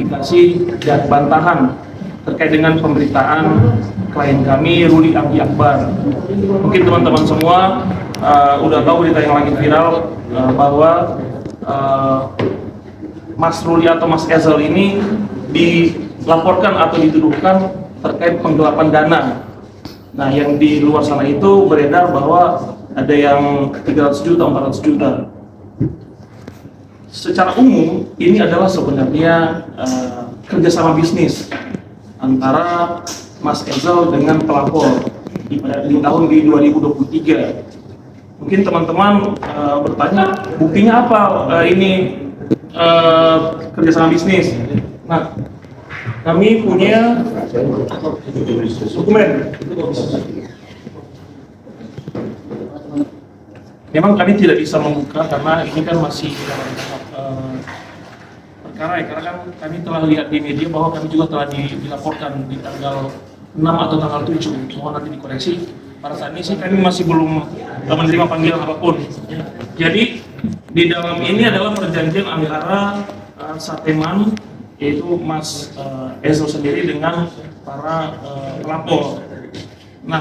klarifikasi dan bantahan terkait dengan pemberitaan klien kami Ruli Anggi Akbar. Mungkin teman-teman semua udah tahu berita yang lagi viral bahwa Mas Ruli atau Mas Ezel ini dilaporkan atau dituduhkan terkait penggelapan dana. Nah, yang di luar sana itu beredar bahwa ada yang 300 juta, 400 juta. Secara umum, ini adalah sebenarnya kerjasama bisnis antara Mas Ezel dengan pelapor di tahun 2023. Mungkin teman-teman bertanya, buktinya apa ini kerjasama bisnis? Nah, kami punya dokumen. Memang kami tidak bisa membuka karena ini kan masih dalam tahap perkara ya, karena kan kami telah lihat di media bahwa kami juga telah dilaporkan di tanggal 6 atau tanggal 7. Mohon nanti dikoreksi. Pada saat ini sih kami masih belum menerima panggilan apapun. Jadi di dalam ini adalah perjanjian antara Sateman, yaitu Mas Ezel sendiri dengan para pelapor. Nah,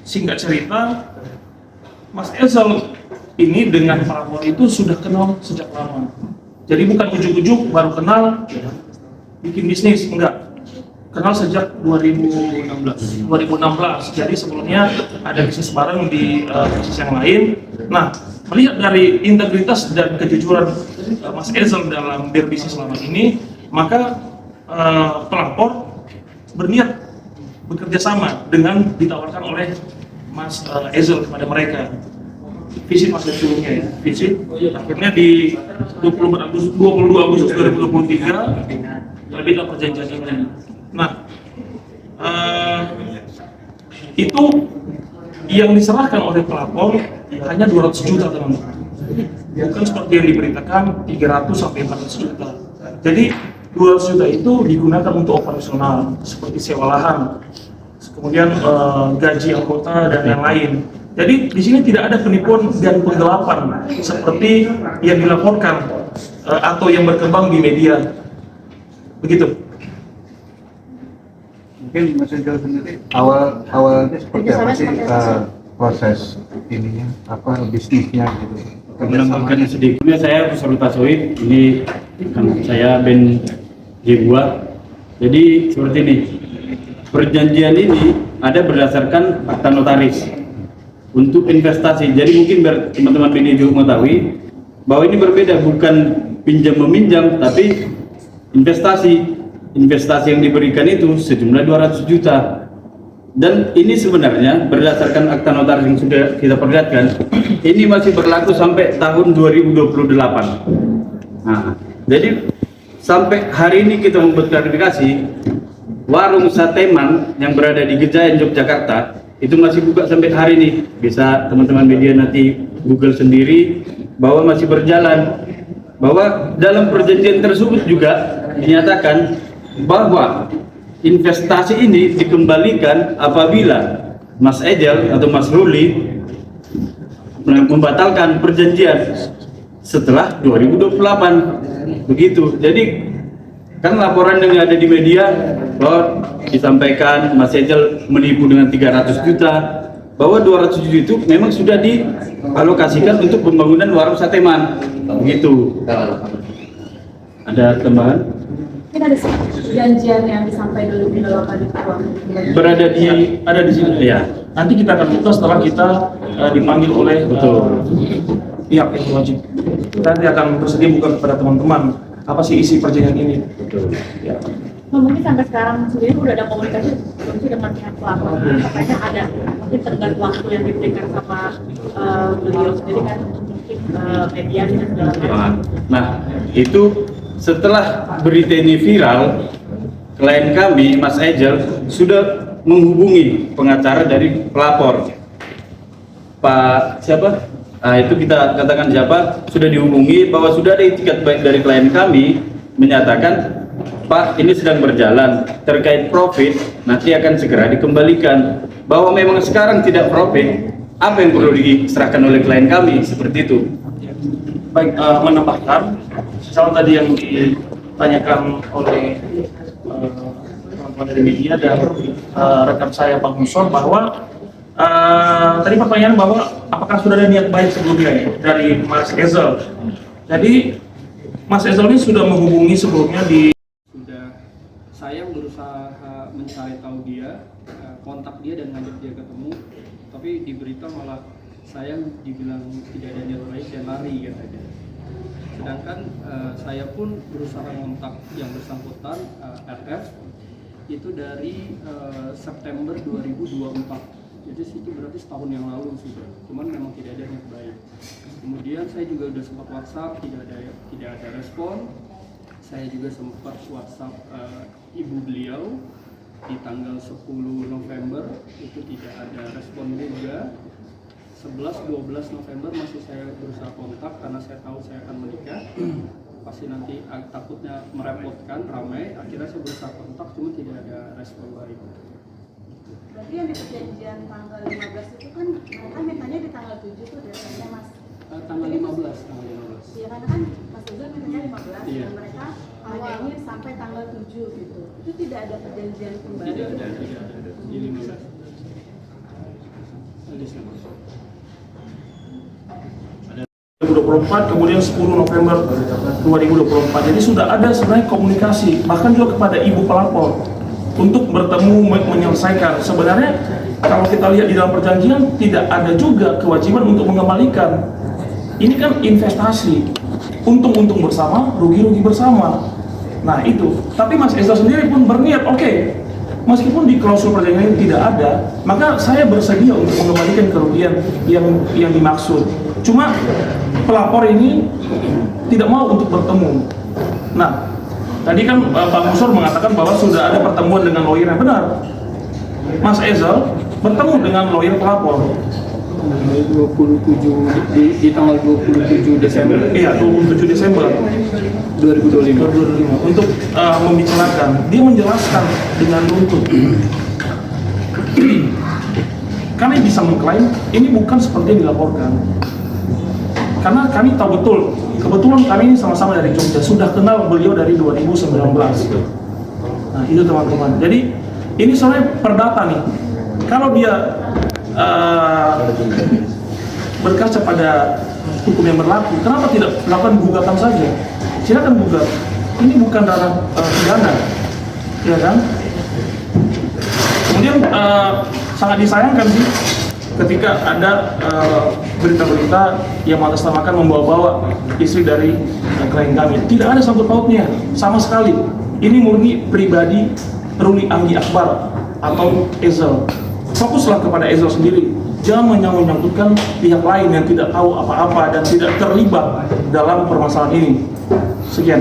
singkat cerita, Mas Ezel ini dengan pelapor itu sudah kenal sejak lama. Jadi bukan ujuk-ujuk baru kenal bikin bisnis, enggak. Kenal sejak 2016. Jadi sebelumnya ada bisnis bareng di bisnis yang lain. Nah, melihat dari integritas dan kejujuran Mas Ezel dalam berbisnis selama ini, maka pelapor berniat bekerja sama dengan ditawarkan oleh Mas Ezel kepada mereka. Visit Mas sebelumnya ya, visit. Akhirnya di 22 Agustus 2023 terbitlah perjanjian ini. Nah, itu yang diserahkan oleh pelapor hanya 200 juta teman-teman. Bukan seperti yang diberitakan 300 sampai 400 juta. Jadi 200 juta itu digunakan untuk operasional seperti sewa lahan, kemudian gaji anggota dan yang lain. Jadi di sini tidak ada penipuan dan penggelapan seperti yang dilaporkan atau yang berkembang di media. Begitu. Mungkin Mas Ezel sendiri awalnya seperti apa sih proses ininya, apa bisnisnya gitu? Menambahkan sedikitnya, saya peserta Soid, ini kan saya Ben Jebua. Jadi seperti ini, perjanjian ini ada berdasarkan akta notaris untuk investasi. Jadi mungkin biar teman-teman media juga mengetahui bahwa ini berbeda, bukan pinjam meminjam, tapi investasi yang diberikan itu sejumlah 200 juta. Dan ini sebenarnya berdasarkan akta notaris yang sudah kita perlihatkan, ini masih berlaku sampai tahun 2028. Nah, jadi sampai hari ini kita membuat klarifikasi, warung Sateman yang berada di Gejayan, Yogyakarta itu masih buka sampai hari ini. Bisa teman-teman media nanti Google sendiri bahwa masih berjalan. Bahwa dalam perjanjian tersebut juga dinyatakan bahwa investasi ini dikembalikan apabila Mas Ezel atau Mas Ruli membatalkan perjanjian setelah 2028. Begitu. Jadi kan laporan yang ada di media bahwa disampaikan Mas Ezel menipu dengan 300 juta, bahwa 200 juta itu memang sudah dialokasikan untuk pembangunan warung Sateman. Begitu. Ada tambahan? Mungkin ada perjanjian yang disampaikan dulu di dalam ada di sini ya. Nanti kita akan buka setelah kita dipanggil oleh pihak yang wajib. Kita nanti akan bersedia buka kepada teman-teman apa sih isi perjanjian ini. Ya. Mungkin sampai sekarang sendiri udah ada komunikasi dengan pihak pelapor. Katanya ada mungkin tenggat waktu yang diberikan sama beliau sendiri kan, mungkin media dan segala macam. Nah, itu setelah berita ini viral, klien kami Mas Ezel sudah menghubungi pengacara dari pelapor, Pak siapa? Itu kita katakan siapa, sudah dihubungi bahwa sudah ada itikat baik dari klien kami menyatakan, Pak ini sedang berjalan, terkait profit nanti akan segera dikembalikan. Bahwa memang sekarang tidak profit, apa yang perlu diserahkan oleh klien kami, seperti itu. Baik, menambahkan, misalnya tadi yang ditanyakan oleh teman-teman dari media dan rekan saya Bang Musor bahwa tadi pertanyaan bahwa apakah sudah ada niat baik sebelumnya ya, dari Mas Ezel. Jadi Mas Ezel ini sudah menghubungi sebelumnya sudah saya berusaha mencari tahu dia, kontak dia dan ngajak dia ketemu, tapi di berita malah saya dibilang tidak ada niat baik dan lari katanya. Sedangkan saya pun berusaha kontak yang bersangkutan RF itu dari September 2024. Jadi itu berarti setahun yang lalu sudah. Cuman memang tidak ada niat baik. Kemudian saya juga sudah sempat WhatsApp, tidak ada respon. Saya juga sempat WhatsApp ibu beliau di tanggal 10 November itu tidak ada respon juga. 11-12 November masih saya berusaha kontak karena saya tahu saya akan menikah. Pasti nanti takutnya merepotkan, ramai. Akhirnya saya berusaha kontak, cuma tidak ada respon baik. Berarti yang di perjanjian tanggal 15 itu kan mereka mintanya di tanggal 7 tuh biasanya Mas. Tanggal 15, tanggal 15. Iya karena kan Mas Ezel mintanya 15 Iya. dan mereka awalnya sampai tanggal 7 gitu. Itu tidak ada perjanjian kembali. Tidak ada. Di 15. Desember. 2024, kemudian 10 November 2024. Jadi sudah ada sebenarnya komunikasi, bahkan juga kepada ibu pelapor untuk bertemu menyelesaikan. Sebenarnya kalau kita lihat di dalam perjanjian tidak ada juga kewajiban untuk mengembalikan. Ini kan investasi, untung-untung bersama, rugi-rugi bersama. Nah itu, tapi Mas Ezel sendiri pun berniat, oke, meskipun di klausul perjanjian ini tidak ada, maka saya bersedia untuk mengembalikan kerugian yang dimaksud. Cuma pelapor ini tidak mau untuk bertemu. Nah, tadi kan Pak Musor mengatakan bahwa sudah ada pertemuan dengan lawyer yang benar. Mas Ezel bertemu dengan lawyer pelapor. Tanggal 27 di tanggal 27 Desember. Iya, 27 Desember 2025 untuk membicarakan. Dia menjelaskan dengan runtut. Kami bisa mengklaim ini bukan seperti yang dilaporkan. Karena kami tahu betul, kebetulan kami ini sama-sama dari Jogja, sudah kenal beliau dari 2019. Nah itu teman-teman. Jadi ini soalnya perdata nih. Kalau dia berkaca pada hukum yang berlaku, kenapa tidak melakukan gugatan saja? Silakan gugat. Ini bukan ranah pidana, ya kan? Kemudian sangat disayangkan sih ketika ada berita-berita yang mengatasnamakan membawa-bawa istri dari klien kami. Tidak ada sangkut pautnya sama sekali. Ini murni pribadi Ruli Anggi Akbar atau Ezel. Fokuslah kepada Ezel sendiri. Jangan menyangkut-nyangkutkan pihak lain yang tidak tahu apa-apa dan tidak terlibat dalam permasalahan ini. Sekian.